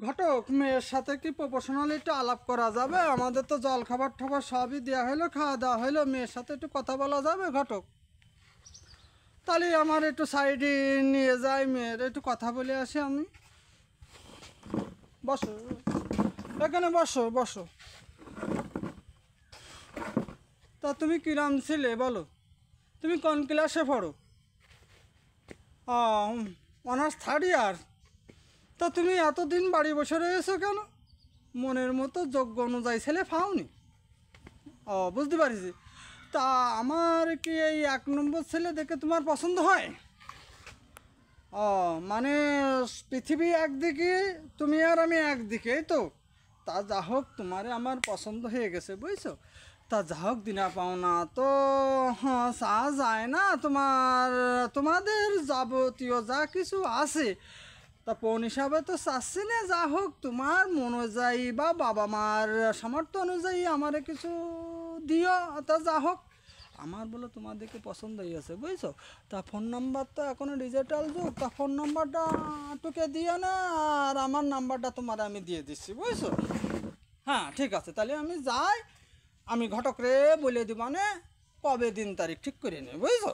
ঘটক, মেয়ের সাথে কি প্রফেশনালি একটু আলাপ করা যাবে? আমাদের তো জল খাবার ঠাবার সবই দেওয়া হলো, খাওয়া দাওয়া হলো, মেয়ের সাথে একটু কথা বলা যাবে ঘটক? তাহলে আমার একটু সাইডে নিয়ে যাই, মেয়ের একটু কথা বলে আসি আমি। বসো, এখানে বসো বসো। তা তুমি কিরাম ছিলে বলো? তুমি কোন ক্লাসে পড়ো? Honours third year. তা তুমি এতদিন বাড়ি বসে রয়েছো কেন? মনের মতো যোগ্য অনুযায়ী ছেলে পাওনি? বুঝতে পারছি। তা আমার কি এই 1 নম্বর ছেলে দেখে তোমার পছন্দ হয়? মানে পৃথিবী একদিকে, তুমি আর আমি একদিকে, এই তো? তা যা হোক, তোমারে আমার পছন্দ হয়ে গেছে, বুঝছো? তা যা হোক, দিনা পাওনা তো হ্যাঁ চা যায় না। তোমাদের যাবতীয় যা কিছু আছে তা পণ হিসাবে তো চাচ্ছি না। যা হোক, তোমার মন অনুযায়ী বা বাবা মার সামর্থ্য অনুযায়ী আমারে কিছু দিও। তা যা হোক, আমার বলে তোমাদেরকে পছন্দ হয়েছে, বুঝছো? তা ফোন নাম্বার তো এখনো ডিজিটাল যুগ, তা ফোন নাম্বারটা তোকে দিও না, আর আমার নাম্বারটা তোমার আমি দিয়ে দিচ্ছি, বুঝছো? হ্যাঁ ঠিক আছে, তাহলে আমি যাই। আমি ঘটক রে বলে দিব, মানে কবে দিন তারিখ ঠিক করে নে, বুঝছো?